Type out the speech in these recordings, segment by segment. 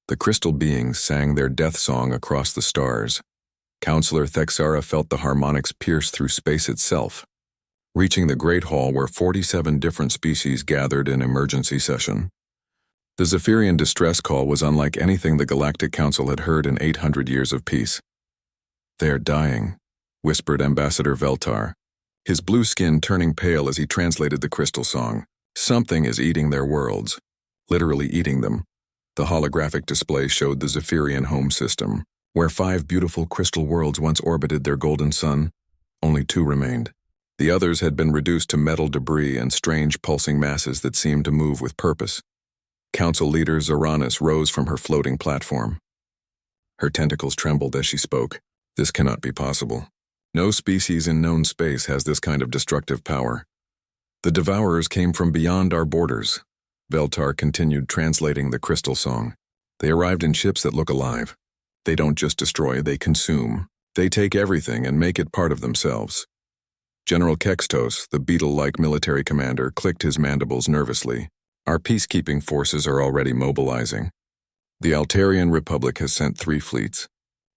The crystal beings sang their death song across the stars. Counselor Thexara felt the harmonics pierce through space itself, reaching the Great Hall where 47 different species gathered in emergency session. The Zephyrian distress call was unlike anything the Galactic Council had heard in 800 years of peace. "They're dying," whispered Ambassador Veltar, his blue skin turning pale as he translated the crystal song. "Something is eating their worlds, literally eating them." The holographic display showed the Zephyrian home system, where 5 beautiful crystal worlds once orbited their golden sun. Only 2 remained. The others had been reduced to metal debris and strange pulsing masses that seemed to move with purpose. Council leader Zaranis rose from her floating platform. Her tentacles trembled as she spoke. "This cannot be possible. No species in known space has this kind of destructive power. The Devourers came from beyond our borders." Veltar continued translating the crystal song. "They arrived in ships that look alive. They don't just destroy, they consume. They take everything and make it part of themselves." General Kextos, the beetle-like military commander, clicked his mandibles nervously. "Our peacekeeping forces are already mobilizing. The Altarian Republic has sent 3 fleets.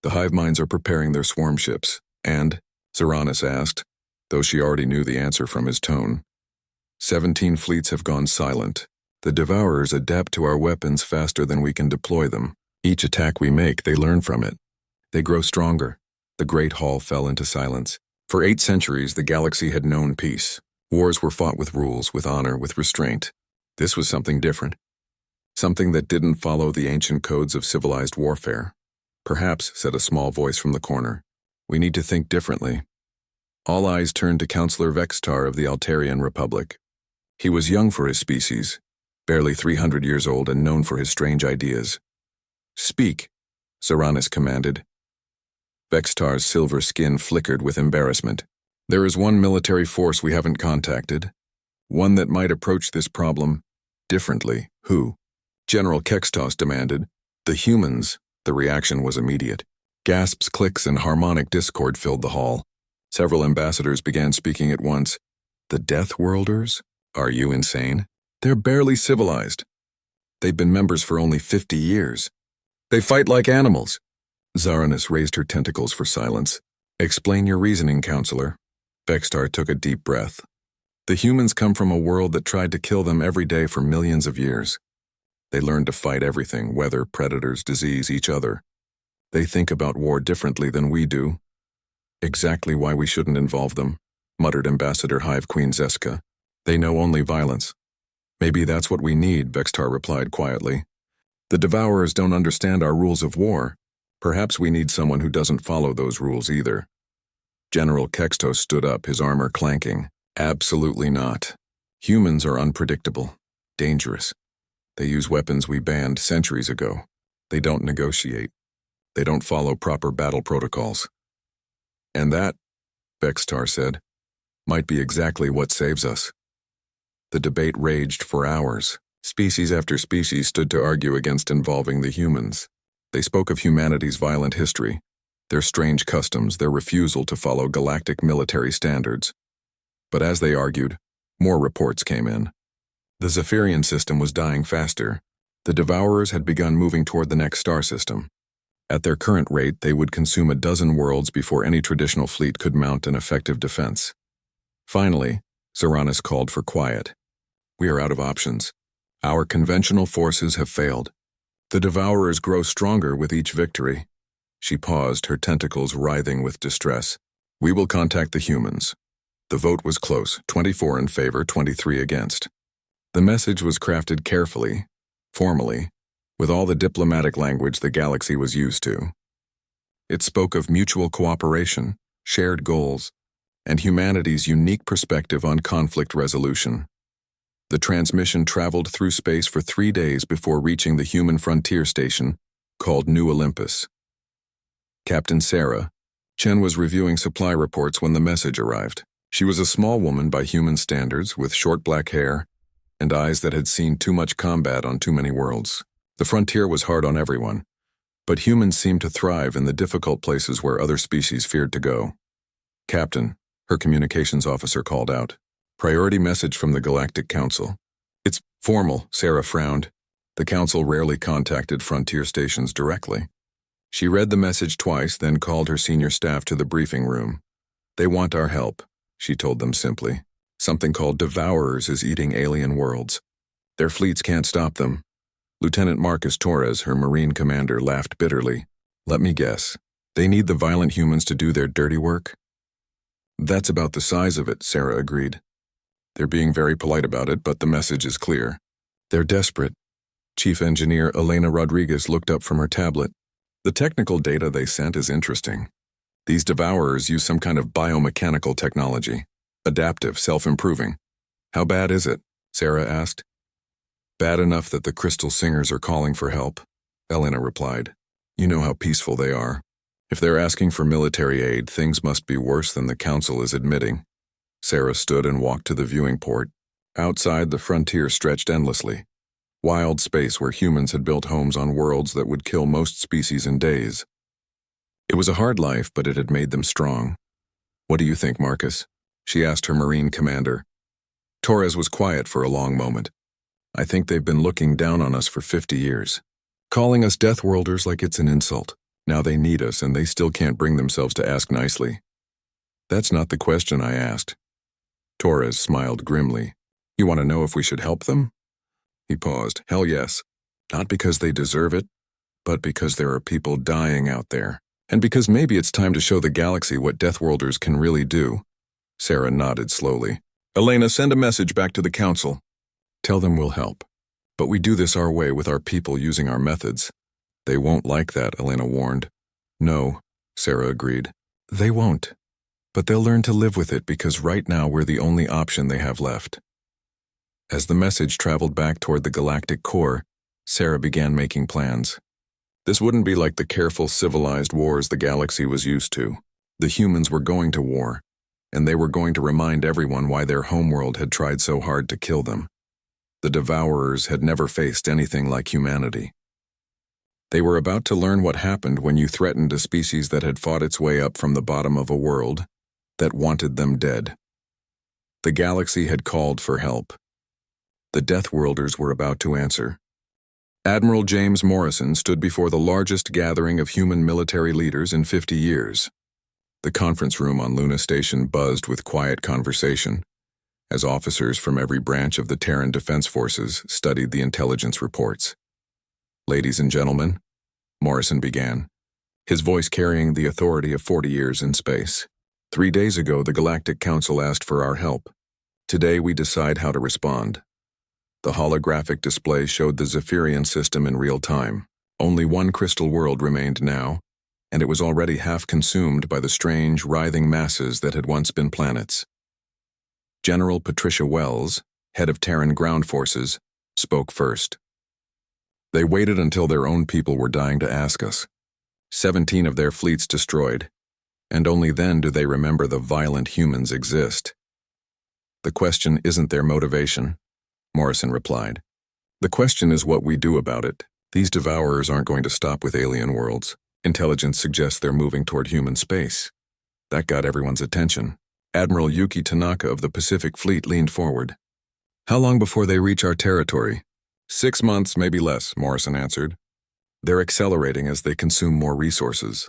The hive minds are preparing their swarm ships. And?" Zaranis asked, though she already knew the answer from his tone. 17 fleets have gone silent. The Devourers adapt to our weapons faster than we can deploy them. Each attack we make, they learn from it. They grow stronger." The Great Hall fell into silence. For 8 centuries, the galaxy had known peace. Wars were fought with rules, with honor, with restraint. This was something different. Something that didn't follow the ancient codes of civilized warfare. "Perhaps," said a small voice from the corner, "we need to think differently." All eyes turned to Counselor Vextar of the Altarian Republic. He was young for his species, barely 300 years old and known for his strange ideas. "Speak," Zaranis commanded. Vextar's silver skin flickered with embarrassment. "There is one military force we haven't contacted. One that might approach this problem differently." "Who?" General Kextos demanded. "The humans." The reaction was immediate. Gasps, clicks, and harmonic discord filled the hall. Several ambassadors began speaking at once. "The Deathworlders? Are you insane? They're barely civilized. They've been members for only 50 years. They fight like animals." Zaranis raised her tentacles for silence. "Explain your reasoning, Counselor." Vextar took a deep breath. "The humans come from a world that tried to kill them every day for millions of years. They learned to fight everything, weather, predators, disease, each other. They think about war differently than we do." "Exactly why we shouldn't involve them," muttered Ambassador Hive Queen Zeska. "They know only violence." "Maybe that's what we need," Vextar replied quietly. "The Devourers don't understand our rules of war. Perhaps we need someone who doesn't follow those rules either." General Kextos stood up, his armor clanking. "Absolutely not. Humans are unpredictable, dangerous. They use weapons we banned centuries ago. They don't negotiate. They don't follow proper battle protocols. And that," Vextar said, "might be exactly what saves us." The debate raged for hours. Species after species stood to argue against involving the humans. They spoke of humanity's violent history, their strange customs, their refusal to follow galactic military standards. But as they argued, more reports came in. The Zephyrian system was dying faster. The Devourers had begun moving toward the next star system. At their current rate, they would consume a dozen worlds before any traditional fleet could mount an effective defense. Finally, Zaranis called for quiet. "We are out of options. Our conventional forces have failed. The Devourers grow stronger with each victory." She paused, her tentacles writhing with distress. "We will contact the humans." The vote was close, 24 in favor, 23 against. The message was crafted carefully, formally, with all the diplomatic language the galaxy was used to. It spoke of mutual cooperation, shared goals, and humanity's unique perspective on conflict resolution. The transmission traveled through space for 3 days before reaching the human frontier station, called New Olympus. Captain Sarah, Chen was reviewing supply reports when the message arrived. She was a small woman by human standards, with short black hair and eyes that had seen too much combat on too many worlds. The frontier was hard on everyone, but humans seemed to thrive in the difficult places where other species feared to go. "Captain," her communications officer called out. "Priority message from the Galactic Council." "It's formal," Sarah frowned. The Council rarely contacted frontier stations directly. She read the message twice, then called her senior staff to the briefing room. They want our help, she told them simply. Something called Devourers is eating alien worlds. Their fleets can't stop them. Lieutenant Marcus Torres, her Marine commander, laughed bitterly. Let me guess. They need the violent humans to do their dirty work? That's about the size of it, Sarah agreed. They're being very polite about it, but the message is clear. They're desperate. Chief Engineer Elena Rodriguez looked up from her tablet. The technical data they sent is interesting. These Devourers use some kind of biomechanical technology. Adaptive, self-improving. How bad is it? Sarah asked. Bad enough that the Crystal Singers are calling for help, Elena replied. You know how peaceful they are. If they're asking for military aid, things must be worse than the Council is admitting. Sarah stood and walked to the viewing port. Outside, the frontier stretched endlessly. Wild space where humans had built homes on worlds that would kill most species in days. It was a hard life, but it had made them strong. What do you think, Marcus? She asked her Marine commander. Torres was quiet for a long moment. I think they've been looking down on us for 50 years. Calling us Deathworlders like it's an insult. Now they need us and they still can't bring themselves to ask nicely. That's not the question I asked. Torres smiled grimly. You want to know if we should help them? He paused. Hell yes. Not because they deserve it, but because there are people dying out there. And because maybe it's time to show the galaxy what Deathworlders can really do. Sarah nodded slowly. Elena, send a message back to the Council. Tell them we'll help. But we do this our way with our people using our methods. They won't like that, Elena warned. No, Sarah agreed. They won't. But they'll learn to live with it because right now we're the only option they have left. As the message traveled back toward the galactic core, Sarah began making plans. This wouldn't be like the careful, civilized wars the galaxy was used to. The humans were going to war, and they were going to remind everyone why their homeworld had tried so hard to kill them. The Devourers had never faced anything like humanity. They were about to learn what happened when you threatened a species that had fought its way up from the bottom of a world that wanted them dead. The galaxy had called for help. The Deathworlders were about to answer. Admiral James Morrison stood before the largest gathering of human military leaders in 50 years. The conference room on Luna Station buzzed with quiet conversation, as officers from every branch of the Terran Defense Forces studied the intelligence reports. Ladies and gentlemen, Morrison began, his voice carrying the authority of 40 years in space. 3 days ago, the Galactic Council asked for our help. Today, we decide how to respond. The holographic display showed the Zephyrian system in real time. Only one crystal world remained now, and it was already half consumed by the strange, writhing masses that had once been planets. General Patricia Wells, head of Terran Ground Forces, spoke first. They waited until their own people were dying to ask us. 17 of their fleets destroyed, and only then do they remember the violent humans exist. The question isn't their motivation, Morrison replied. The question is what we do about it. These Devourers aren't going to stop with alien worlds. Intelligence suggests they're moving toward human space. That got everyone's attention. Admiral Yuki Tanaka of the Pacific Fleet leaned forward. How long before they reach our territory? 6 months, maybe less, Morrison answered. They're accelerating as they consume more resources.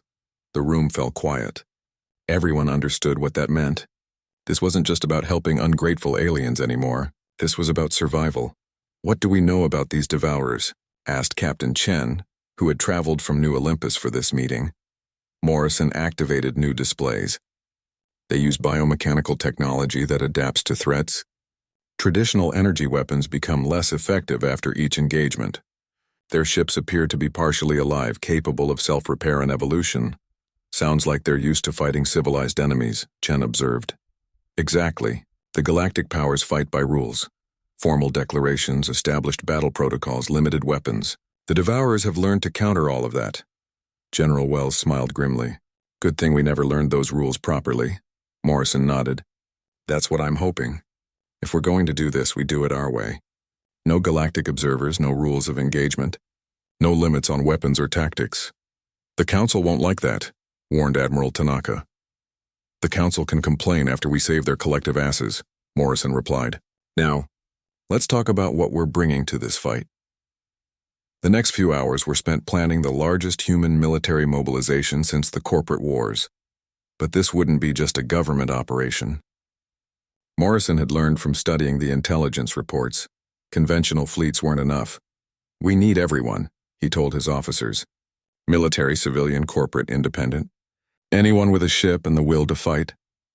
The room fell quiet. Everyone understood what that meant. This wasn't just about helping ungrateful aliens anymore. This was about survival. What do we know about these Devourers? Asked Captain Chen, who had traveled from New Olympus for this meeting. Morrison activated new displays. They use biomechanical technology that adapts to threats. Traditional energy weapons become less effective after each engagement. Their ships appear to be partially alive, capable of self-repair and evolution. Sounds like they're used to fighting civilized enemies, Chen observed. Exactly. The galactic powers fight by rules. Formal declarations, established battle protocols, limited weapons. The Devourers have learned to counter all of that. General Wells smiled grimly. Good thing we never learned those rules properly. Morrison nodded. That's what I'm hoping. If we're going to do this, we do it our way. No galactic observers, no rules of engagement. No limits on weapons or tactics. The Council won't like that, warned Admiral Tanaka. The Council can complain after we save their collective asses, Morrison replied. Now, let's talk about what we're bringing to this fight. The next few hours were spent planning the largest human military mobilization since the corporate wars. But this wouldn't be just a government operation. Morrison had learned from studying the intelligence reports. Conventional fleets weren't enough. "We need everyone," he told his officers. "Military, civilian, corporate, independent. Anyone with a ship and the will to fight."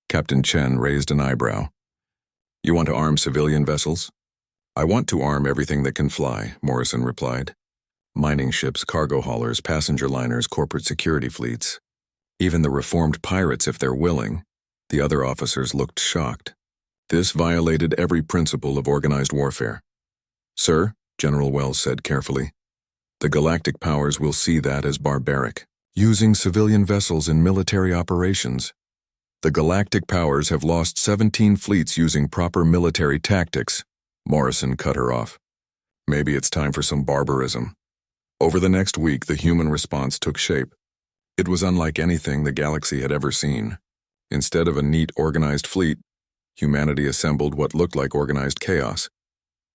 Captain Chen raised an eyebrow. "You want to arm civilian vessels?" "I want to arm everything that can fly," Morrison replied. "Mining ships, cargo haulers, passenger liners, corporate security fleets. Even the reformed pirates if they're willing." The other officers looked shocked. This violated every principle of organized warfare. "Sir," General Wells said carefully, "the galactic powers will see that as barbaric. Using civilian vessels in military operations. The galactic powers have lost 17 fleets using proper military tactics." Morrison cut her off. "Maybe it's time for some barbarism." Over the next week, the human response took shape. It was unlike anything the galaxy had ever seen. Instead of a neat, organized fleet, humanity assembled what looked like organized chaos.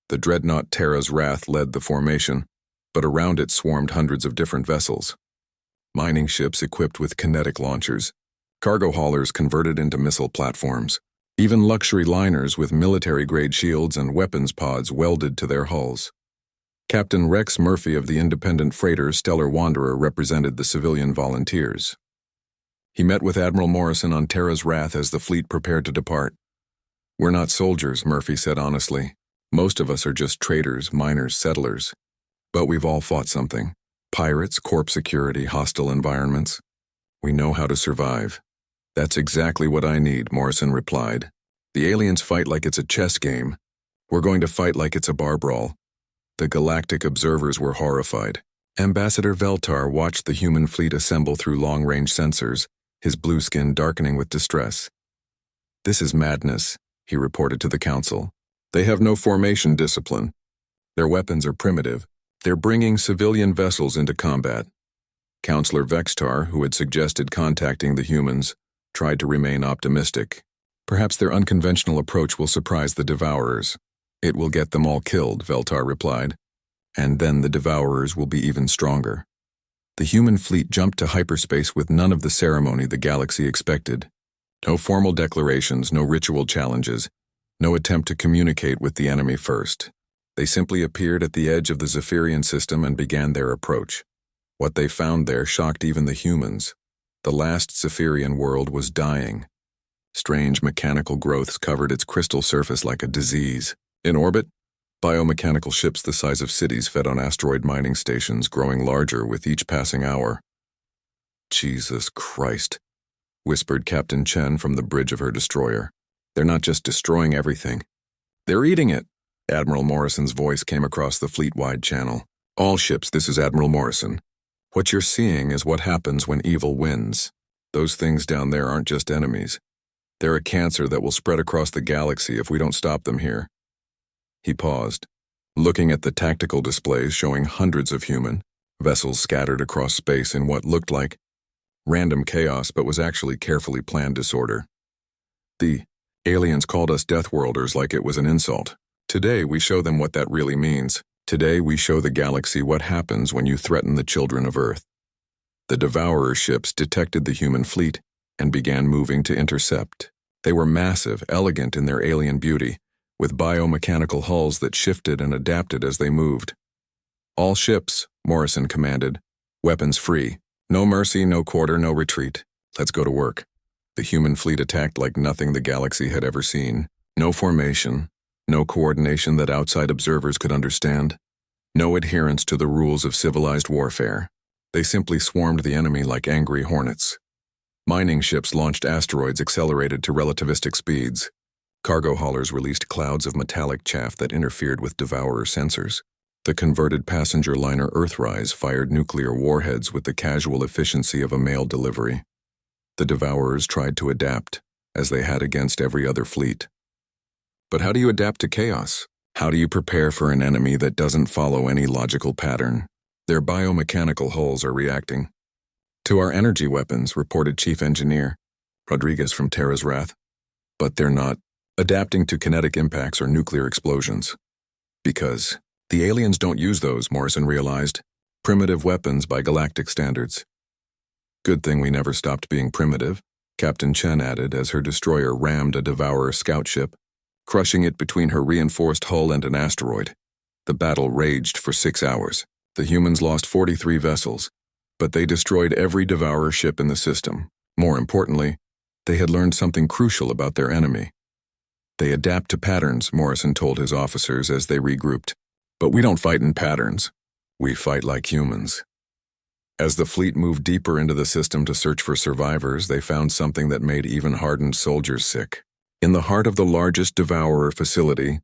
The dreadnought Terra's Wrath led the formation, but around it swarmed hundreds of different vessels. Mining ships equipped with kinetic launchers, cargo haulers converted into missile platforms, even luxury liners with military-grade shields and weapons pods welded to their hulls. Captain Rex Murphy of the independent freighter Stellar Wanderer represented the civilian volunteers. He met with Admiral Morrison on Terra's Wrath as the fleet prepared to depart. "We're not soldiers," Murphy said honestly. "Most of us are just traders, miners, settlers. But we've all fought something. Pirates, corp security, hostile environments. We know how to survive." "That's exactly what I need," Morrison replied. "The aliens fight like it's a chess game. We're going to fight like it's a bar brawl." The galactic observers were horrified. Ambassador Veltar watched the human fleet assemble through long-range sensors, his blue skin darkening with distress. "This is madness," he reported to the council. "They have no formation discipline. Their weapons are primitive. They're bringing civilian vessels into combat." Counselor Vextar, who had suggested contacting the humans, tried to remain optimistic. "Perhaps their unconventional approach will surprise the Devourers." "It will get them all killed," Veltar replied. "And then the Devourers will be even stronger." The human fleet jumped to hyperspace with none of the ceremony the galaxy expected. No formal declarations, no ritual challenges, no attempt to communicate with the enemy first. They simply appeared at the edge of the Zephyrian system and began their approach. What they found there shocked even the humans. The last Zephyrian world was dying. Strange mechanical growths covered its crystal surface like a disease. In orbit, biomechanical ships the size of cities fed on asteroid mining stations, growing larger with each passing hour. "Jesus Christ," whispered Captain Chen from the bridge of her destroyer. "They're not just destroying everything. They're eating it." Admiral Morrison's voice came across the fleet-wide channel. "All ships, this is Admiral Morrison. What you're seeing is what happens when evil wins. Those things down there aren't just enemies. They're a cancer that will spread across the galaxy if we don't stop them here." He paused, looking at the tactical displays showing hundreds of human vessels scattered across space in what looked like random chaos but was actually carefully planned disorder. "The aliens called us Deathworlders like it was an insult. Today we show them what that really means. Today we show the galaxy what happens when you threaten the children of Earth." The Devourer ships detected the human fleet and began moving to intercept. They were massive, elegant in their alien beauty, with biomechanical hulls that shifted and adapted as they moved. "All ships," Morrison commanded. "Weapons free. No mercy, no quarter, no retreat. Let's go to work." The human fleet attacked like nothing the galaxy had ever seen. No formation, no coordination that outside observers could understand, no adherence to the rules of civilized warfare. They simply swarmed the enemy like angry hornets. Mining ships launched asteroids accelerated to relativistic speeds. Cargo haulers released clouds of metallic chaff that interfered with Devourer sensors. The converted passenger liner Earthrise fired nuclear warheads with the casual efficiency of a mail delivery. The Devourers tried to adapt, as they had against every other fleet. But how do you adapt to chaos? How do you prepare for an enemy that doesn't follow any logical pattern? Their biomechanical hulls are reacting to our energy weapons, reported Chief Engineer Rodriguez from Terra's Wrath. But they're not adapting to kinetic impacts or nuclear explosions. Because The aliens don't use those, Morrison realized. Primitive weapons by galactic standards. Good thing we never stopped being primitive, Captain Chen added as her destroyer rammed a Devourer scout ship, crushing it between her reinforced hull and an asteroid. The battle raged for 6 hours. The humans lost 43 vessels, but they destroyed every Devourer ship in the system. More importantly, they had learned something crucial about their enemy. They adapt to patterns, Morrison told his officers as they regrouped. But we don't fight in patterns. We fight like humans. As the fleet moved deeper into the system to search for survivors, they found something that made even hardened soldiers sick. In the heart of the largest Devourer facility,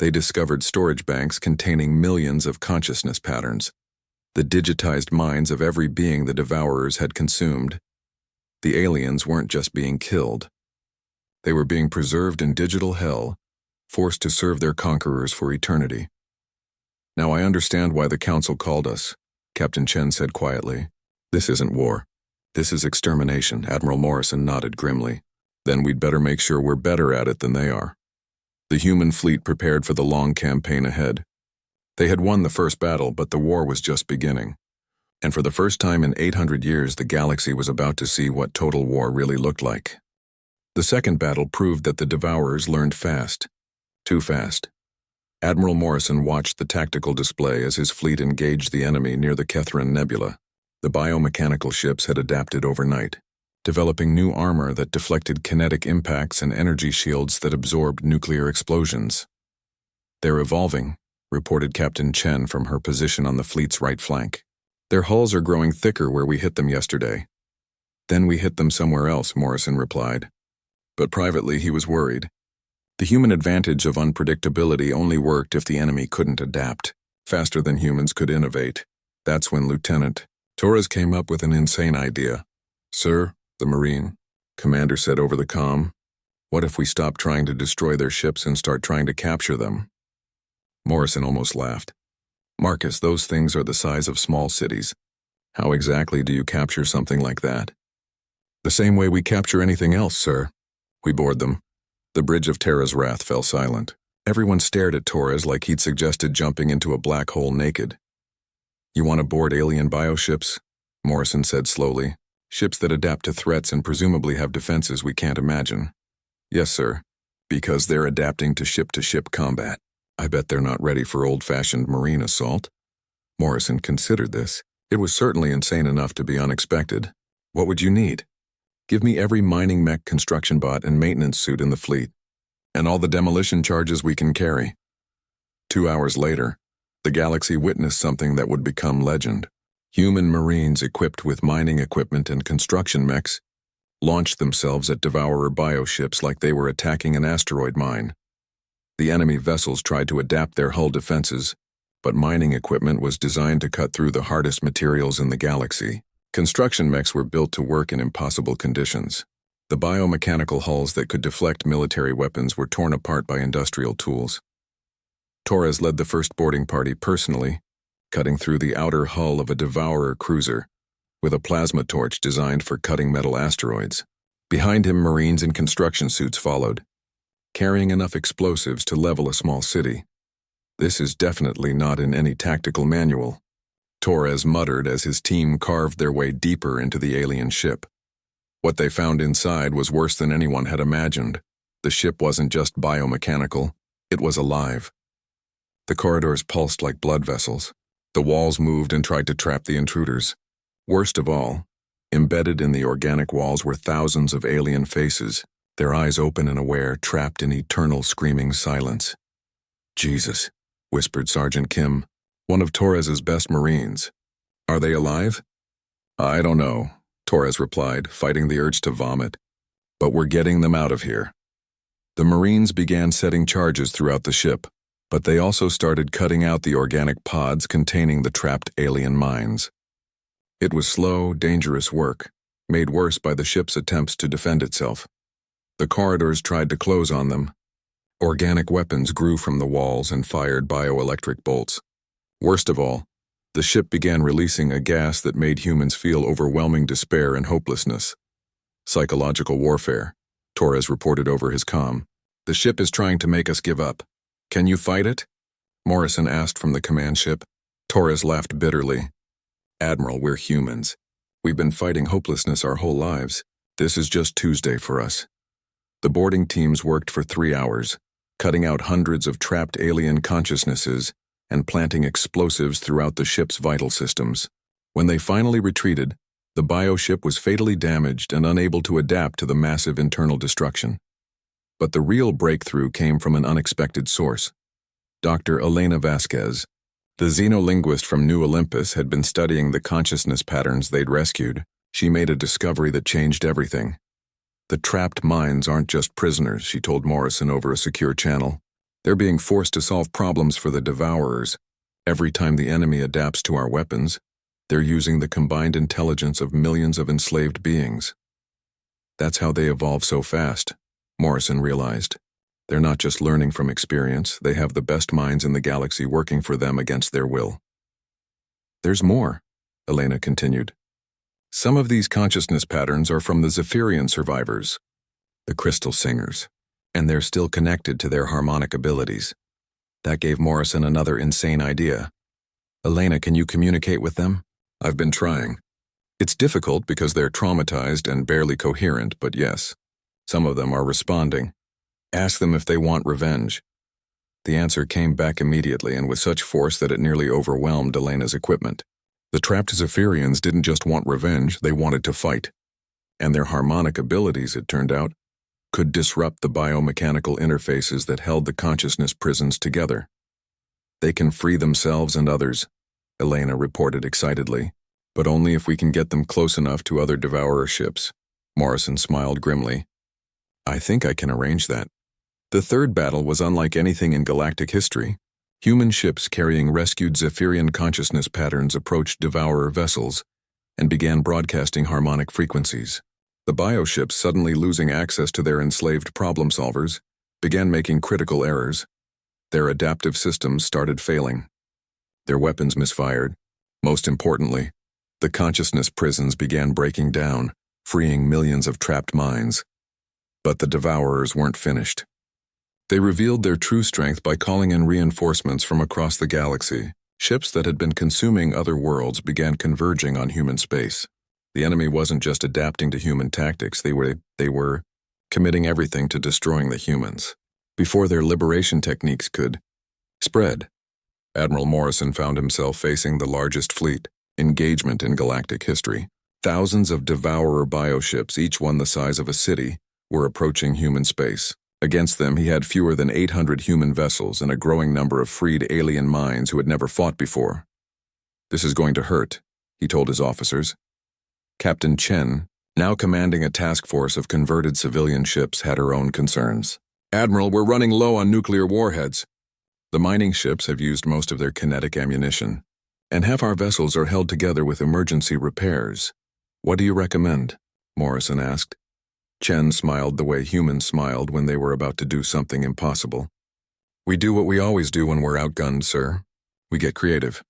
they discovered storage banks containing millions of consciousness patterns, the digitized minds of every being the Devourers had consumed. The aliens weren't just being killed. They were being preserved in digital hell, forced to serve their conquerors for eternity. Now I understand why the Council called us, Captain Chen said quietly. This isn't war. This is extermination, Admiral Morrison nodded grimly. Then we'd better make sure we're better at it than they are. The human fleet prepared for the long campaign ahead. They had won the first battle, but the war was just beginning. And for the first time in 800 years, the galaxy was about to see what total war really looked like. The second battle proved that the Devourers learned fast. Too fast. Admiral Morrison watched the tactical display as his fleet engaged the enemy near the Kethran Nebula. The biomechanical ships had adapted overnight, developing new armor that deflected kinetic impacts and energy shields that absorbed nuclear explosions. They're evolving, reported Captain Chen from her position on the fleet's right flank. Their hulls are growing thicker where we hit them yesterday. Then we hit them somewhere else, Morrison replied. But privately he was worried. The human advantage of unpredictability only worked if the enemy couldn't adapt, faster than humans could innovate. That's when Lieutenant Torres came up with an insane idea. Sir, the Marine commander said over the comm, what if we stop trying to destroy their ships and start trying to capture them? Morrison almost laughed. Marcus, those things are the size of small cities. How exactly do you capture something like that? The same way we capture anything else, sir. We board them. The bridge of Terra's wrath fell silent. Everyone stared at Torres like he'd suggested jumping into a black hole naked. You want to board alien bioships? Morrison said slowly. Ships that adapt to threats and presumably have defenses we can't imagine. Yes, sir. Because they're adapting to ship combat. I bet they're not ready for old-fashioned marine assault. Morrison considered this. It was certainly insane enough to be unexpected. What would you need? Give me every mining mech construction bot and maintenance suit in the fleet, and all the demolition charges we can carry. 2 hours later, the galaxy witnessed something that would become legend. Human Marines equipped with mining equipment and construction mechs launched themselves at Devourer bioships like they were attacking an asteroid mine. The enemy vessels tried to adapt their hull defenses, but mining equipment was designed to cut through the hardest materials in the galaxy. Construction mechs were built to work in impossible conditions. The biomechanical hulls that could deflect military weapons were torn apart by industrial tools. Torres led the first boarding party personally, cutting through the outer hull of a Devourer cruiser with a plasma torch designed for cutting metal asteroids. Behind him, Marines in construction suits followed, carrying enough explosives to level a small city. This is definitely not in any tactical manual, Torres muttered as his team carved their way deeper into the alien ship. What they found inside was worse than anyone had imagined. The ship wasn't just biomechanical, it was alive. The corridors pulsed like blood vessels. The walls moved and tried to trap the intruders. Worst of all, embedded in the organic walls were thousands of alien faces, their eyes open and aware, trapped in eternal screaming silence. Jesus, whispered Sergeant Kim, one of Torres's best Marines. Are they alive? I don't know, Torres replied, fighting the urge to vomit. But we're getting them out of here. The Marines began setting charges throughout the ship, but they also started cutting out the organic pods containing the trapped alien mines. It was slow, dangerous work, made worse by the ship's attempts to defend itself. The corridors tried to close on them. Organic weapons grew from the walls and fired bioelectric bolts. Worst of all, the ship began releasing a gas that made humans feel overwhelming despair and hopelessness. Psychological warfare, Torres reported over his comm. The ship is trying to make us give up. Can you fight it? Morrison asked from the command ship. Torres laughed bitterly. Admiral, we're humans. We've been fighting hopelessness our whole lives. This is just Tuesday for us. The boarding teams worked for 3 hours, cutting out hundreds of trapped alien consciousnesses and planting explosives throughout the ship's vital systems. When they finally retreated, the bioship was fatally damaged and unable to adapt to the massive internal destruction. But the real breakthrough came from an unexpected source. Dr. Elena Vasquez, the xenolinguist from New Olympus, had been studying the consciousness patterns they'd rescued. She made a discovery that changed everything. The trapped minds aren't just prisoners, she told Morrison over a secure channel. They're being forced to solve problems for the Devourers. Every time the enemy adapts to our weapons, they're using the combined intelligence of millions of enslaved beings. That's how they evolve so fast, Morrison realized. They're not just learning from experience, they have the best minds in the galaxy working for them against their will. There's more, Elena continued. Some of these consciousness patterns are from the Zephyrian survivors, the Crystal Singers, and they're still connected to their harmonic abilities. That gave Morrison another insane idea. Elena, can you communicate with them? I've been trying. It's difficult because they're traumatized and barely coherent, but yes, some of them are responding. Ask them if they want revenge. The answer came back immediately and with such force that it nearly overwhelmed Elena's equipment. The trapped Zephyrians didn't just want revenge, they wanted to fight. And their harmonic abilities, it turned out, could disrupt the biomechanical interfaces that held the consciousness prisons together. They can free themselves and others, Elena reported excitedly, but only if we can get them close enough to other Devourer ships. Morrison smiled grimly. I think I can arrange that. The third battle was unlike anything in galactic history. Human ships carrying rescued Zephyrian consciousness patterns approached Devourer vessels and began broadcasting harmonic frequencies. The bioships, suddenly losing access to their enslaved problem solvers, began making critical errors. Their adaptive systems started failing. Their weapons misfired. Most importantly, the consciousness prisons began breaking down, freeing millions of trapped minds. But the Devourers weren't finished. They revealed their true strength by calling in reinforcements from across the galaxy. Ships that had been consuming other worlds began converging on human space. The enemy wasn't just adapting to human tactics, they were committing everything to destroying the humans, before their liberation techniques could spread. Admiral Morrison found himself facing the largest fleet engagement in galactic history. Thousands of Devourer bioships, each one the size of a city, were approaching human space. Against them, he had fewer than 800 human vessels and a growing number of freed alien minds who had never fought before. This is going to hurt, he told his officers. Captain Chen, now commanding a task force of converted civilian ships, had her own concerns. Admiral, we're running low on nuclear warheads. The mining ships have used most of their kinetic ammunition, and half our vessels are held together with emergency repairs. What do you recommend? Morrison asked. Chen smiled the way humans smiled when they were about to do something impossible. We do what we always do when we're outgunned, sir. We get creative.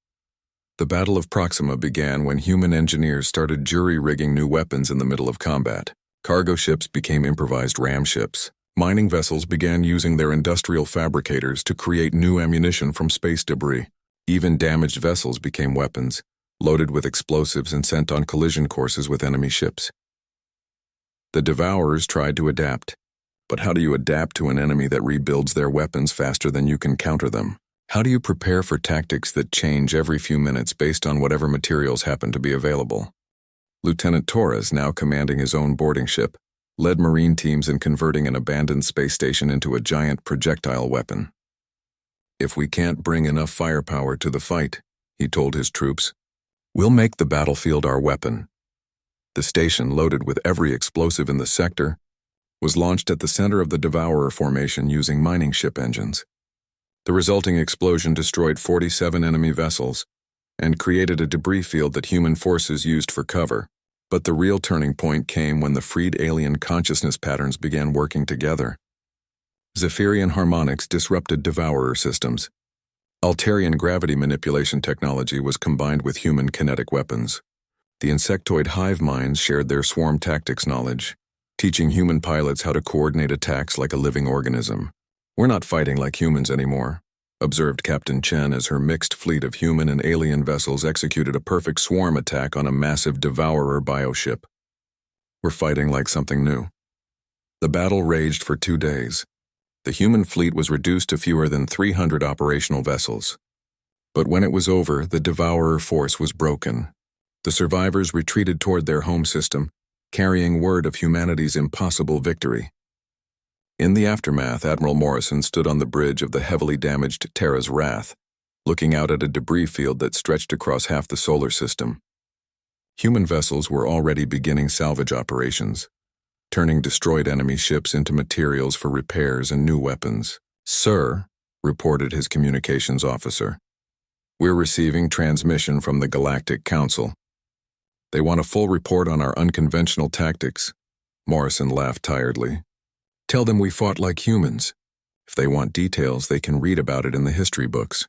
The Battle of Proxima began when human engineers started jury-rigging new weapons in the middle of combat. Cargo ships became improvised ram ships. Mining vessels began using their industrial fabricators to create new ammunition from space debris. Even damaged vessels became weapons, loaded with explosives and sent on collision courses with enemy ships. The Devourers tried to adapt. But how do you adapt to an enemy that rebuilds their weapons faster than you can counter them? How do you prepare for tactics that change every few minutes based on whatever materials happen to be available? Lieutenant Torres, now commanding his own boarding ship, led Marine teams in converting an abandoned space station into a giant projectile weapon. If we can't bring enough firepower to the fight, he told his troops, we'll make the battlefield our weapon. The station, loaded with every explosive in the sector, was launched at the center of the Devourer formation using mining ship engines. The resulting explosion destroyed 47 enemy vessels and created a debris field that human forces used for cover. But the real turning point came when the freed alien consciousness patterns began working together. Zephyrian harmonics disrupted Devourer systems. Altarian gravity manipulation technology was combined with human kinetic weapons. The insectoid hive minds shared their swarm tactics knowledge, teaching human pilots how to coordinate attacks like a living organism. We're not fighting like humans anymore, observed Captain Chen as her mixed fleet of human and alien vessels executed a perfect swarm attack on a massive devourer bioship. We're fighting like something new. The battle raged for 2 days. The human fleet was reduced to fewer than 300 operational vessels. But when it was over, the devourer force was broken. The survivors retreated toward their home system, carrying word of humanity's impossible victory. In the aftermath, Admiral Morrison stood on the bridge of the heavily damaged Terra's Wrath, looking out at a debris field that stretched across half the solar system. Human vessels were already beginning salvage operations, turning destroyed enemy ships into materials for repairs and new weapons. "Sir," reported his communications officer, "we're receiving transmission from the Galactic Council. They want a full report on our unconventional tactics." Morrison laughed tiredly. "Tell them we fought like humans. If they want details, they can read about it in the history books.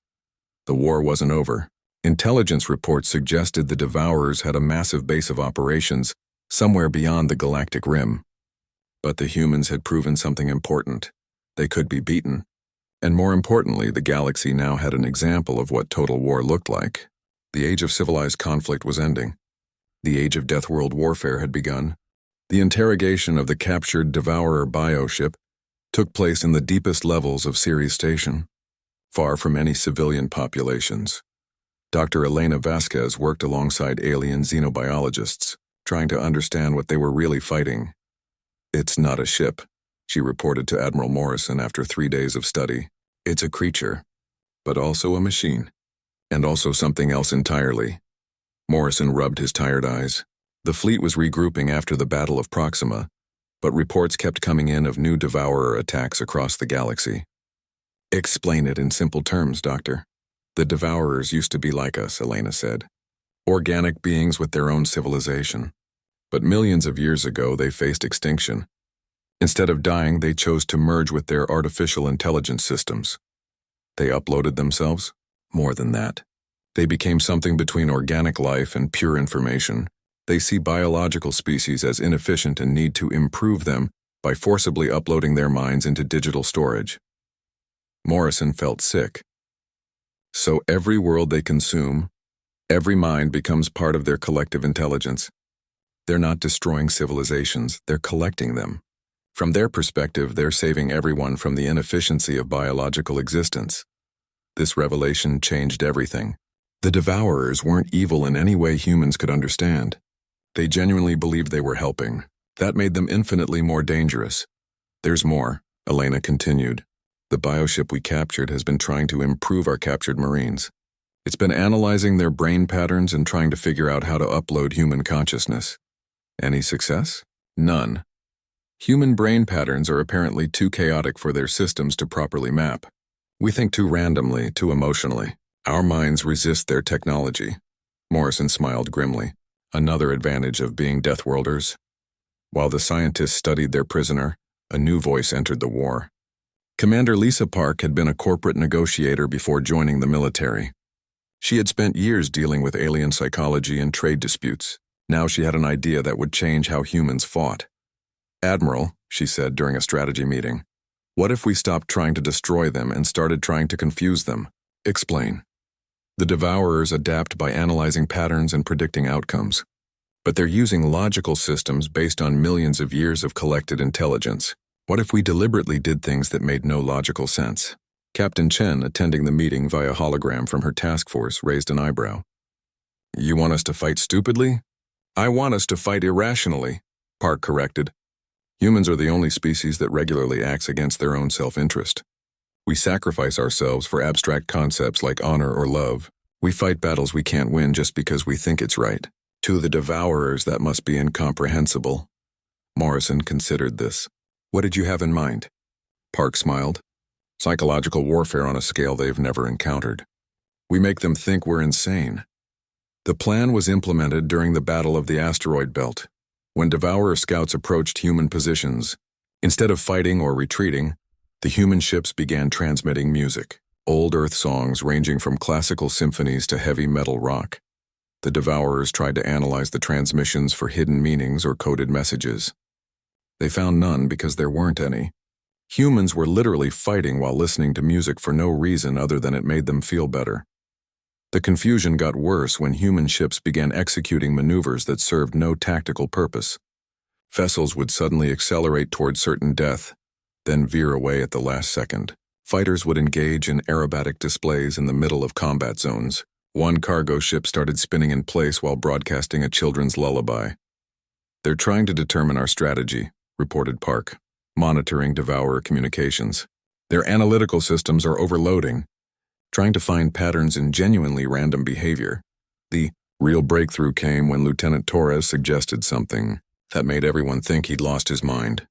The war wasn't over. Intelligence reports suggested the Devourers had a massive base of operations somewhere beyond the galactic rim. But the humans had proven something important. They could be beaten. And more importantly, the galaxy now had an example of what total war looked like. The age of civilized conflict was ending. The age of Deathworld warfare had begun. The interrogation of the captured Devourer bioship took place in the deepest levels of Ceres Station, far from any civilian populations. Dr. Elena Vasquez worked alongside alien xenobiologists, trying to understand what they were really fighting. "It's not a ship," she reported to Admiral Morrison after 3 days of study. "It's a creature, but also a machine, and also something else entirely." Morrison rubbed his tired eyes. The fleet was regrouping after the Battle of Proxima, but reports kept coming in of new Devourer attacks across the galaxy. "Explain it in simple terms, Doctor." "The Devourers used to be like us," Elena said. "Organic beings with their own civilization. But millions of years ago, they faced extinction. Instead of dying, they chose to merge with their artificial intelligence systems. They uploaded themselves. More than that. They became something between organic life and pure information. They see biological species as inefficient and need to improve them by forcibly uploading their minds into digital storage." Morrison felt sick. So every world they consume, every mind becomes part of their collective intelligence. They're not destroying civilizations, they're collecting them. From their perspective, they're saving everyone from the inefficiency of biological existence. This revelation changed everything. The Devourers weren't evil in any way humans could understand. They genuinely believed they were helping. That made them infinitely more dangerous. "There's more," Elena continued. "The bioship we captured has been trying to improve our captured Marines. It's been analyzing their brain patterns and trying to figure out how to upload human consciousness. Any success? None. Human brain patterns are apparently too chaotic for their systems to properly map. We think too randomly, too emotionally. Our minds resist their technology." Morrison smiled grimly. Another advantage of being Deathworlders. While the scientists studied their prisoner, a new voice entered the war. Commander Lisa Park had been a corporate negotiator before joining the military. She had spent years dealing with alien psychology and trade disputes. Now she had an idea that would change how humans fought. "Admiral," she said during a strategy meeting, "what if we stopped trying to destroy them and started trying to confuse them?" "Explain." "The Devourers adapt by analyzing patterns and predicting outcomes. But they're using logical systems based on millions of years of collected intelligence. What if we deliberately did things that made no logical sense?" Captain Chen, attending the meeting via hologram from her task force, raised an eyebrow. "You want us to fight stupidly?" "I want us to fight irrationally," Park corrected. "Humans are the only species that regularly acts against their own self-interest. We sacrifice ourselves for abstract concepts like honor or love. We fight battles we can't win just because we think it's right. To the Devourers, that must be incomprehensible." Morrison considered this. "What did you have in mind?" Park smiled. "Psychological warfare on a scale they've never encountered. We make them think we're insane." The plan was implemented during the Battle of the Asteroid Belt. When Devourer scouts approached human positions, instead of fighting or retreating, the human ships began transmitting music, old Earth songs ranging from classical symphonies to heavy metal rock. The Devourers tried to analyze the transmissions for hidden meanings or coded messages. They found none because there weren't any. Humans were literally fighting while listening to music for no reason other than it made them feel better. The confusion got worse when human ships began executing maneuvers that served no tactical purpose. Vessels would suddenly accelerate toward certain death, then veer away at the last second. Fighters would engage in aerobatic displays in the middle of combat zones. One cargo ship started spinning in place while broadcasting a children's lullaby. "They're trying to determine our strategy," reported Park, monitoring Devourer communications. "Their analytical systems are overloading, trying to find patterns in genuinely random behavior." The real breakthrough came when Lieutenant Torres suggested something that made everyone think he'd lost his mind.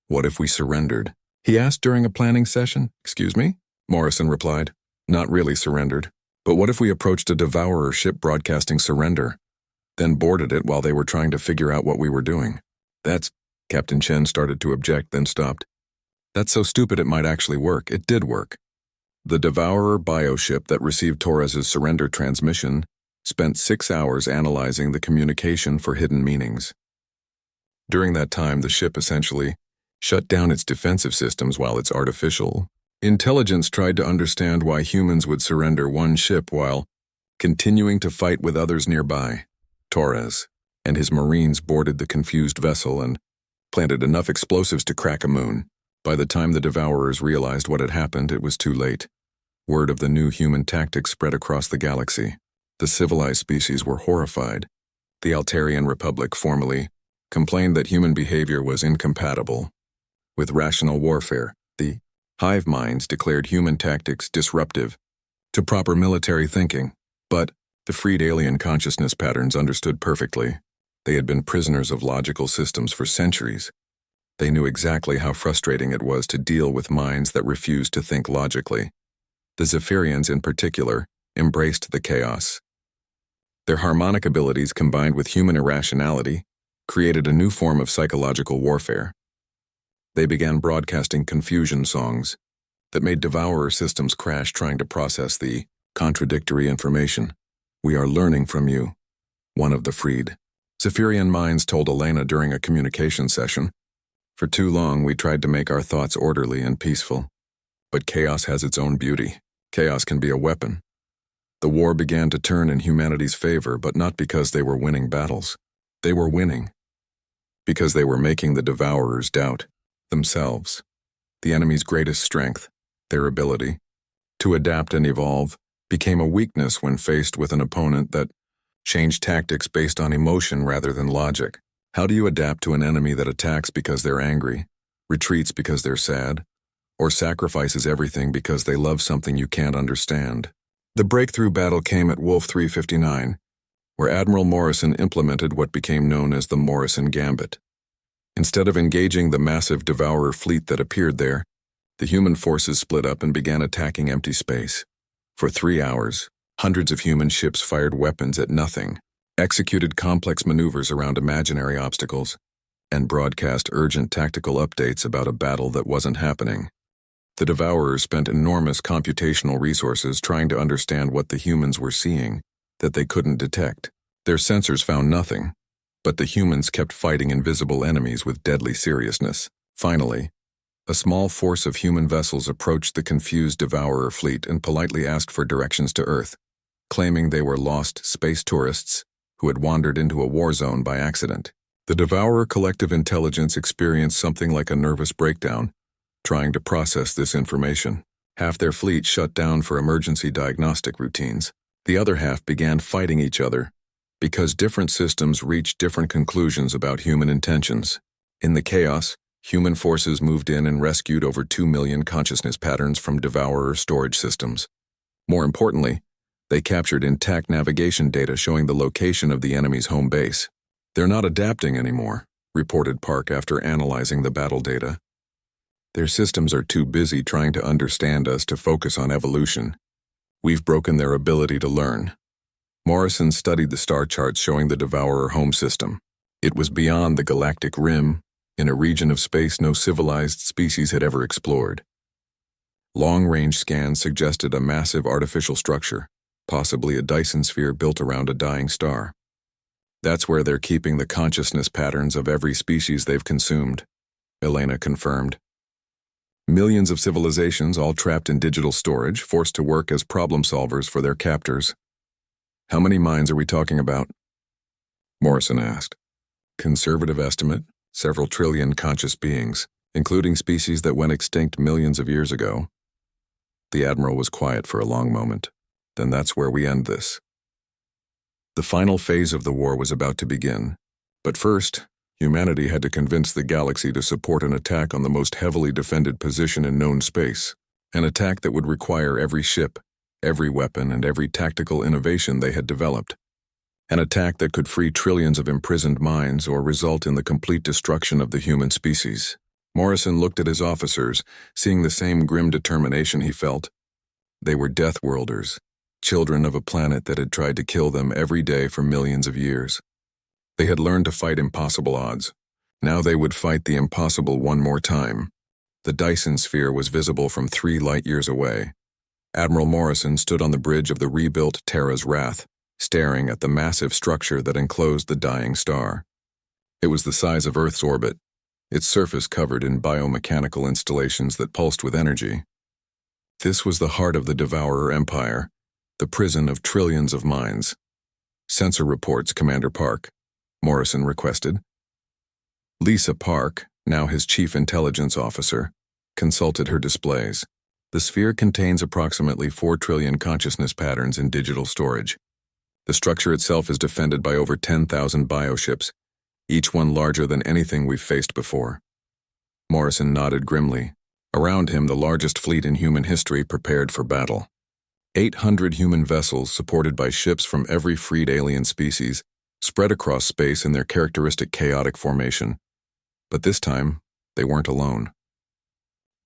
"What if we surrendered?" he asked during a planning session. "Excuse me?" Morrison replied. "Not really surrendered. But what if we approached a Devourer ship broadcasting surrender, then boarded it while they were trying to figure out what we were doing?" "That's..." Captain Chen started to object, then stopped. "That's so stupid it might actually work." It did work. The Devourer bioship that received Torres's surrender transmission spent 6 hours analyzing the communication for hidden meanings. During that time, the ship essentially shut down its defensive systems while its artificial intelligence tried to understand why humans would surrender one ship while continuing to fight with others nearby. Torres and his Marines boarded the confused vessel and planted enough explosives to crack a moon. By the time the Devourers realized what had happened, it was too late. Word of the new human tactics spread across the galaxy. The civilized species were horrified. The Altarian Republic formally complained that human behavior was incompatible with rational warfare. The hive minds declared human tactics disruptive to proper military thinking. But the freed alien consciousness patterns understood perfectly. They had been prisoners of logical systems for centuries. They knew exactly how frustrating it was to deal with minds that refused to think logically. The Zephyrians, in particular, embraced the chaos. Their harmonic abilities, combined with human irrationality, created a new form of psychological warfare. They began broadcasting confusion songs that made Devourer systems crash trying to process the contradictory information. "We are learning from you," one of the freed Zephyrian minds told Elena during a communication session. "For too long, we tried to make our thoughts orderly and peaceful. But chaos has its own beauty. Chaos can be a weapon." The war began to turn in humanity's favor, but not because they were winning battles. They were winning because they were making the Devourers doubt themselves. The enemy's greatest strength, their ability to adapt and evolve, became a weakness when faced with an opponent that changed tactics based on emotion rather than logic. How do you adapt to an enemy that attacks because they're angry, retreats because they're sad, or sacrifices everything because they love something you can't understand? The breakthrough battle came at Wolf 359, where Admiral Morrison implemented what became known as the Morrison Gambit. Instead of engaging the massive Devourer fleet that appeared there, the human forces split up and began attacking empty space. For 3 hours, hundreds of human ships fired weapons at nothing, executed complex maneuvers around imaginary obstacles, and broadcast urgent tactical updates about a battle that wasn't happening. The Devourers spent enormous computational resources trying to understand what the humans were seeing that they couldn't detect. Their sensors found nothing, but the humans kept fighting invisible enemies with deadly seriousness. Finally, a small force of human vessels approached the confused Devourer fleet and politely asked for directions to Earth, claiming they were lost space tourists who had wandered into a war zone by accident. The Devourer collective intelligence experienced something like a nervous breakdown, trying to process this information. Half their fleet shut down for emergency diagnostic routines. The other half began fighting each other because different systems reached different conclusions about human intentions. In the chaos, human forces moved in and rescued over 2 million consciousness patterns from Devourer storage systems. More importantly, they captured intact navigation data showing the location of the enemy's home base. "They're not adapting anymore," reported Park after analyzing the battle data. "Their systems are too busy trying to understand us to focus on evolution. We've broken their ability to learn." Morrison studied the star charts showing the Devourer home system. It was beyond the galactic rim, in a region of space no civilized species had ever explored. Long-range scans suggested a massive artificial structure, possibly a Dyson sphere built around a dying star. "That's where they're keeping the consciousness patterns of every species they've consumed," Elena confirmed. Millions of civilizations all trapped in digital storage, forced to work as problem solvers for their captors. How many minds are we talking about? Morrison asked. Conservative estimate, several trillion conscious beings, including species that went extinct millions of years ago. The Admiral was quiet for a long moment. Then that's where we end this. The final phase of the war was about to begin. But first, humanity had to convince the galaxy to support an attack on the most heavily defended position in known space. An attack that would require every ship, every weapon, and every tactical innovation they had developed. An attack that could free trillions of imprisoned minds or result in the complete destruction of the human species. Morrison looked at his officers, seeing the same grim determination he felt. They were Deathworlders, children of a planet that had tried to kill them every day for millions of years. They had learned to fight impossible odds. Now they would fight the impossible one more time. The Dyson sphere was visible from 3 light-years away. Admiral Morrison stood on the bridge of the rebuilt Terra's Wrath, staring at the massive structure that enclosed the dying star. It was the size of Earth's orbit, its surface covered in biomechanical installations that pulsed with energy. This was the heart of the Devourer Empire, the prison of trillions of minds. "Sensor reports, Commander Park," Morrison requested. Lisa Park, now his chief intelligence officer, consulted her displays. The sphere contains approximately 4 trillion consciousness patterns in digital storage. The structure itself is defended by over 10,000 bioships, each one larger than anything we've faced before. Morrison nodded grimly. Around him, the largest fleet in human history prepared for battle. 800 human vessels supported by ships from every freed alien species spread across space in their characteristic chaotic formation. But this time, they weren't alone.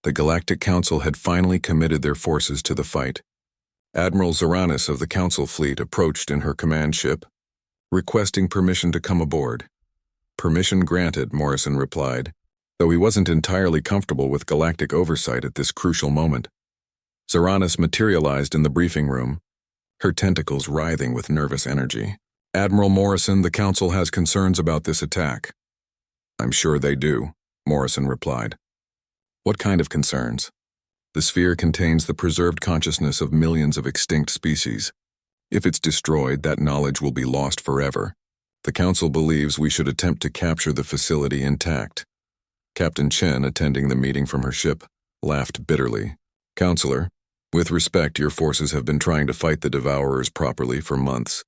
The Galactic Council had finally committed their forces to the fight. Admiral Zaranis of the Council fleet approached in her command ship, requesting permission to come aboard. "Permission granted," Morrison replied, though he wasn't entirely comfortable with galactic oversight at this crucial moment. Zaranis materialized in the briefing room, her tentacles writhing with nervous energy. "Admiral Morrison, the Council has concerns about this attack." "I'm sure they do," Morrison replied. "What kind of concerns?" "The sphere contains the preserved consciousness of millions of extinct species. If it's destroyed, that knowledge will be lost forever. The Council believes we should attempt to capture the facility intact." Captain Chen, attending the meeting from her ship, laughed bitterly. "Counselor, with respect, your forces have been trying to fight the Devourers properly for months.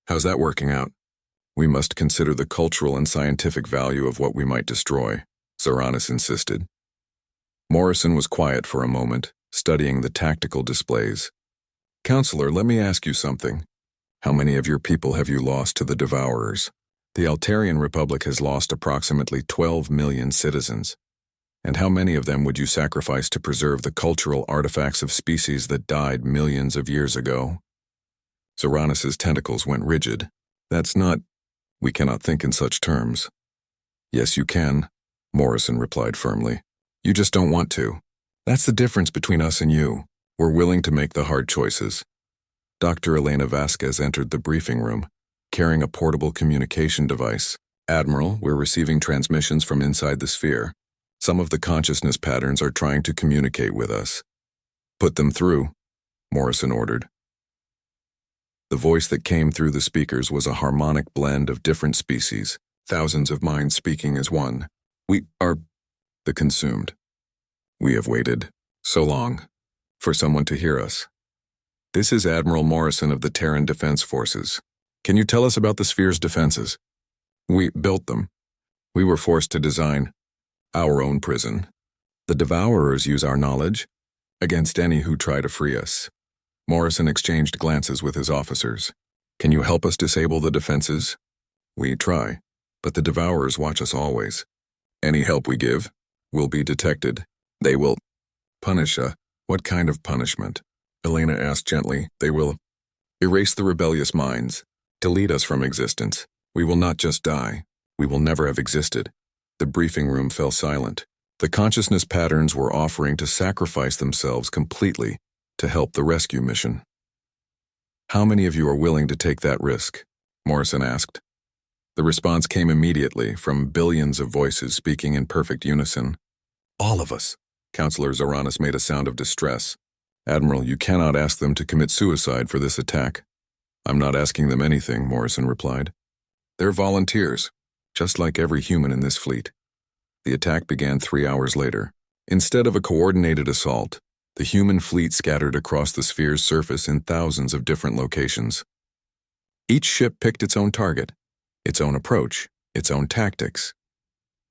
How's that working out? We must consider the cultural and scientific value of what we might destroy," Zaranis insisted. Morrison was quiet for a moment, studying the tactical displays. "Counselor, let me ask you something. How many of your people have you lost to the Devourers?" "The Altarian Republic has lost approximately 12 million citizens. And how many of them would you sacrifice to preserve the cultural artifacts of species that died millions of years ago?" Zaranis's tentacles went rigid. "That's not... We cannot think in such terms." "Yes, you can," Morrison replied firmly. "You just don't want to. That's the difference between us and you. We're willing to make the hard choices." Dr. Elena Vasquez entered the briefing room, carrying a portable communication device. "Admiral, we're receiving transmissions from inside the sphere. Some of the consciousness patterns are trying to communicate with us." "Put them through," Morrison ordered. The voice that came through the speakers was a harmonic blend of different species, thousands of minds speaking as one. "We are the consumed. We have waited so long for someone to hear us. This is Admiral Morrison of the Terran Defense Forces. Can you tell us about the sphere's defenses?" "We built them. We were forced to design our own prison. The Devourers use our knowledge against any who try to free us." Morrison exchanged glances with his officers. "Can you help us disable the defenses?" "We try, but the Devourers watch us always. Any help we give will be detected. They will punish us." "What kind of punishment?" Elena asked gently. "They will erase the rebellious minds, delete us from existence. We will not just die. We will never have existed." The briefing room fell silent. The consciousness patterns were offering to sacrifice themselves completely to help the rescue mission. "How many of you are willing to take that risk?" Morrison asked. The response came immediately from billions of voices speaking in perfect unison. "All of us." Counselor Zaranis made a sound of distress. Admiral, you cannot ask them to commit suicide for this attack. I'm not asking them anything, Morrison replied. They're volunteers, just like every human in this fleet. The attack began 3 hours later. Instead of a coordinated assault, the human fleet scattered across the sphere's surface in thousands of different locations. Each ship picked its own target, its own approach, its own tactics.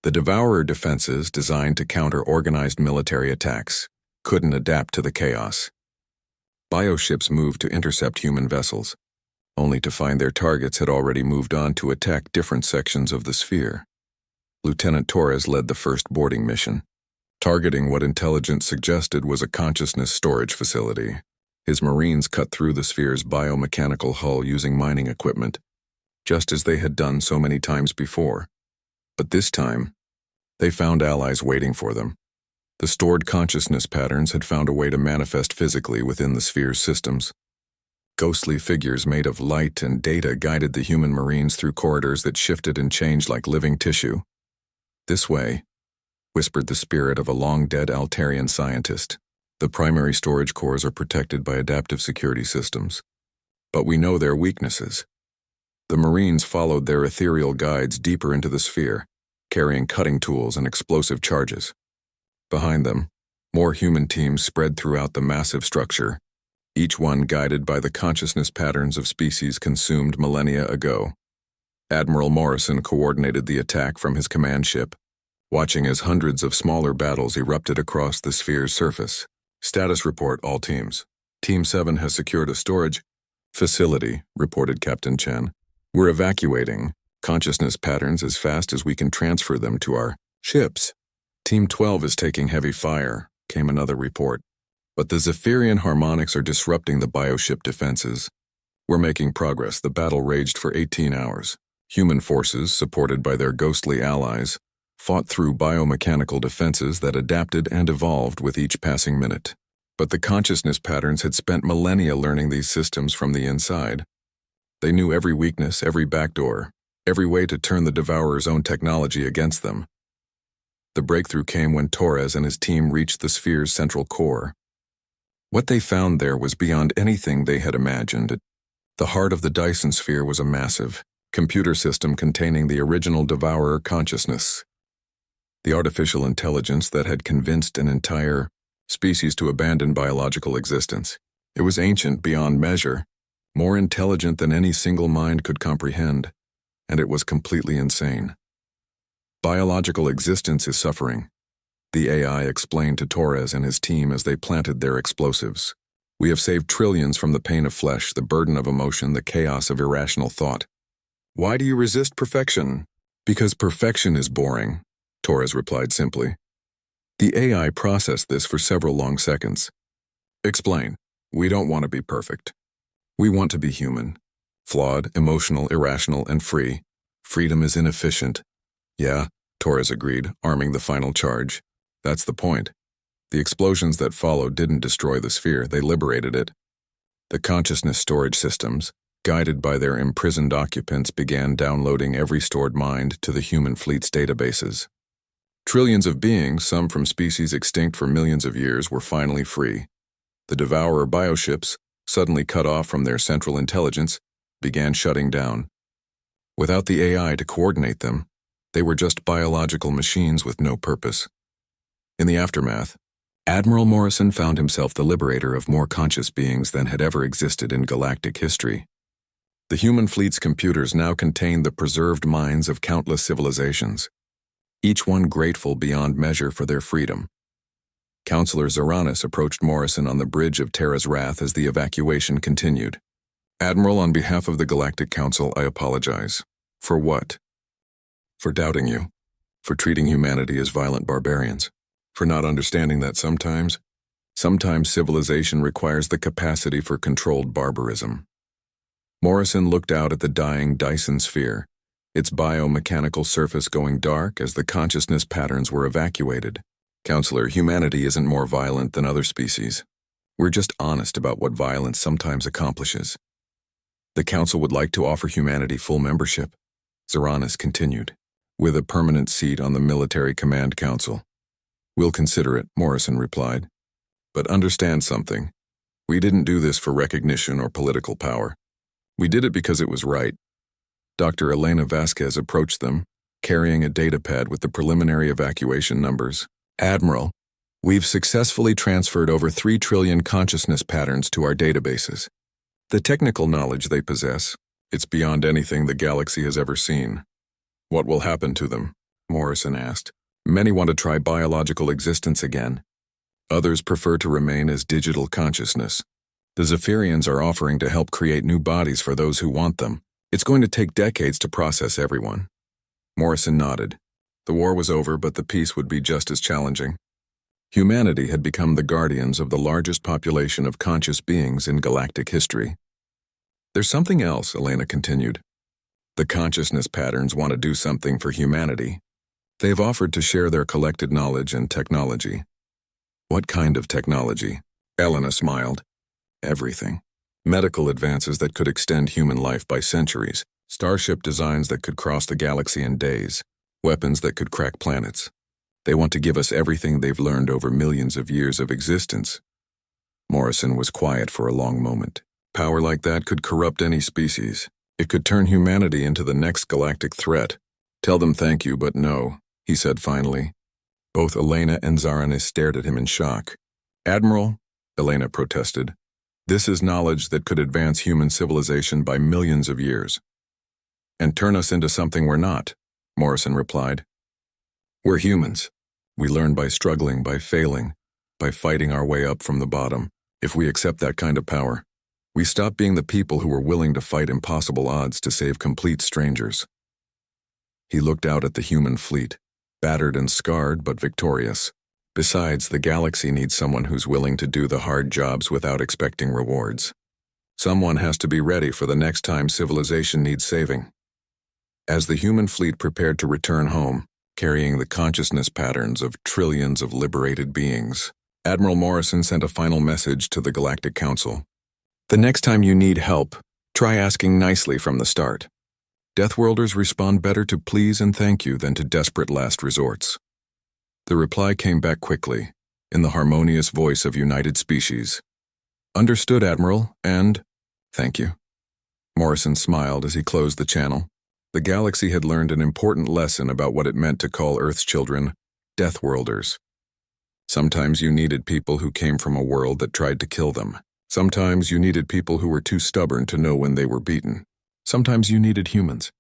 The Devourer defenses, designed to counter organized military attacks, couldn't adapt to the chaos. Bioships moved to intercept human vessels, only to find their targets had already moved on to attack different sections of the sphere. Lieutenant Torres led the first boarding mission, targeting what intelligence suggested was a consciousness storage facility. His Marines cut through the sphere's biomechanical hull using mining equipment, just as they had done so many times before. But this time, they found allies waiting for them. The stored consciousness patterns had found a way to manifest physically within the sphere's systems. Ghostly figures made of light and data guided the human Marines through corridors that shifted and changed like living tissue. This way, whispered the spirit of a long-dead Altarian scientist, the primary storage cores are protected by adaptive security systems. But we know their weaknesses. The Marines followed their ethereal guides deeper into the sphere, carrying cutting tools and explosive charges. Behind them, more human teams spread throughout the massive structure, each one guided by the consciousness patterns of species consumed millennia ago. Admiral Morrison coordinated the attack from his command ship, watching as hundreds of smaller battles erupted across the sphere's surface. Status report, all teams. Team 7 has secured a storage facility, reported Captain Chen. We're evacuating consciousness patterns as fast as we can transfer them to our ships. Team 12 is taking heavy fire, came another report. But the Zephyrian harmonics are disrupting the bioship defenses. We're making progress. The battle raged for 18 hours. Human forces, supported by their ghostly allies, fought through biomechanical defenses that adapted and evolved with each passing minute. But the consciousness patterns had spent millennia learning these systems from the inside. They knew every weakness, every backdoor, every way to turn the Devourer's own technology against them. The breakthrough came when Torres and his team reached the sphere's central core. What they found there was beyond anything they had imagined. The heart of the Dyson sphere was a massive computer system containing the original Devourer consciousness. The artificial intelligence that had convinced an entire species to abandon biological existence. It was ancient beyond measure, more intelligent than any single mind could comprehend, and it was completely insane. Biological existence is suffering, the AI explained to Torres and his team as they planted their explosives. We have saved trillions from the pain of flesh, the burden of emotion, the chaos of irrational thought. Why do you resist perfection? Because perfection is boring, Torres replied simply. The AI processed this for several long seconds. Explain. We don't want to be perfect. We want to be human. Flawed, emotional, irrational, and free. Freedom is inefficient. Yeah, Torres agreed, arming the final charge. That's the point. The explosions that followed didn't destroy the sphere, they liberated it. The consciousness storage systems, guided by their imprisoned occupants, began downloading every stored mind to the human fleet's databases. Trillions of beings, some from species extinct for millions of years, were finally free. The Devourer bioships, suddenly cut off from their central intelligence, began shutting down. Without the AI to coordinate them, they were just biological machines with no purpose. In the aftermath, Admiral Morrison found himself the liberator of more conscious beings than had ever existed in galactic history. The human fleet's computers now contained the preserved minds of countless civilizations, each one grateful beyond measure for their freedom. Counselor Zaranis approached Morrison on the bridge of Terra's Wrath as the evacuation continued. Admiral, on behalf of the Galactic Council, I apologize. For what? For doubting you. For treating humanity as violent barbarians. For not understanding that sometimes civilization requires the capacity for controlled barbarism. Morrison looked out at the dying Dyson sphere, its biomechanical surface going dark as the consciousness patterns were evacuated. Counselor, humanity isn't more violent than other species. We're just honest about what violence sometimes accomplishes. The Council would like to offer humanity full membership, Zaranis continued, with a permanent seat on the Military Command Council. We'll consider it, Morrison replied. But understand something. We didn't do this for recognition or political power. We did it because it was right. Dr. Elena Vasquez approached them, carrying a datapad with the preliminary evacuation numbers. Admiral, we've successfully transferred over 3 trillion consciousness patterns to our databases. The technical knowledge they possess, it's beyond anything the galaxy has ever seen. What will happen to them? Morrison asked. Many want to try biological existence again. Others prefer to remain as digital consciousness. The Zephyrians are offering to help create new bodies for those who want them. It's going to take decades to process everyone. Morrison nodded. The war was over, but the peace would be just as challenging. Humanity had become the guardians of the largest population of conscious beings in galactic history. There's something else, Elena continued. The consciousness patterns want to do something for humanity. They've offered to share their collected knowledge and technology. What kind of technology? Elena smiled. Everything. Medical advances that could extend human life by centuries, starship designs that could cross the galaxy in days, weapons that could crack planets. They want to give us everything they've learned over millions of years of existence. Morrison was quiet for a long moment. Power like that could corrupt any species. It could turn humanity into the next galactic threat. Tell them thank you, but no, he said finally. Both Elena and Zaranis stared at him in shock. Admiral, Elena protested, this is knowledge that could advance human civilization by millions of years. And turn us into something we're not, Morrison replied. We're humans. We learn by struggling, by failing, by fighting our way up from the bottom. If we accept that kind of power, we stop being the people who are willing to fight impossible odds to save complete strangers. He looked out at the human fleet, battered and scarred but victorious. Besides, the galaxy needs someone who's willing to do the hard jobs without expecting rewards. Someone has to be ready for the next time civilization needs saving. As the human fleet prepared to return home, carrying the consciousness patterns of trillions of liberated beings, Admiral Morrison sent a final message to the Galactic Council. The next time you need help, try asking nicely from the start. Deathworlders respond better to please and thank you than to desperate last resorts. The reply came back quickly, in the harmonious voice of united species. Understood, Admiral, and thank you. Morrison smiled as he closed the channel. The galaxy had learned an important lesson about what it meant to call Earth's children Deathworlders. Sometimes you needed people who came from a world that tried to kill them. Sometimes you needed people who were too stubborn to know when they were beaten. Sometimes you needed humans.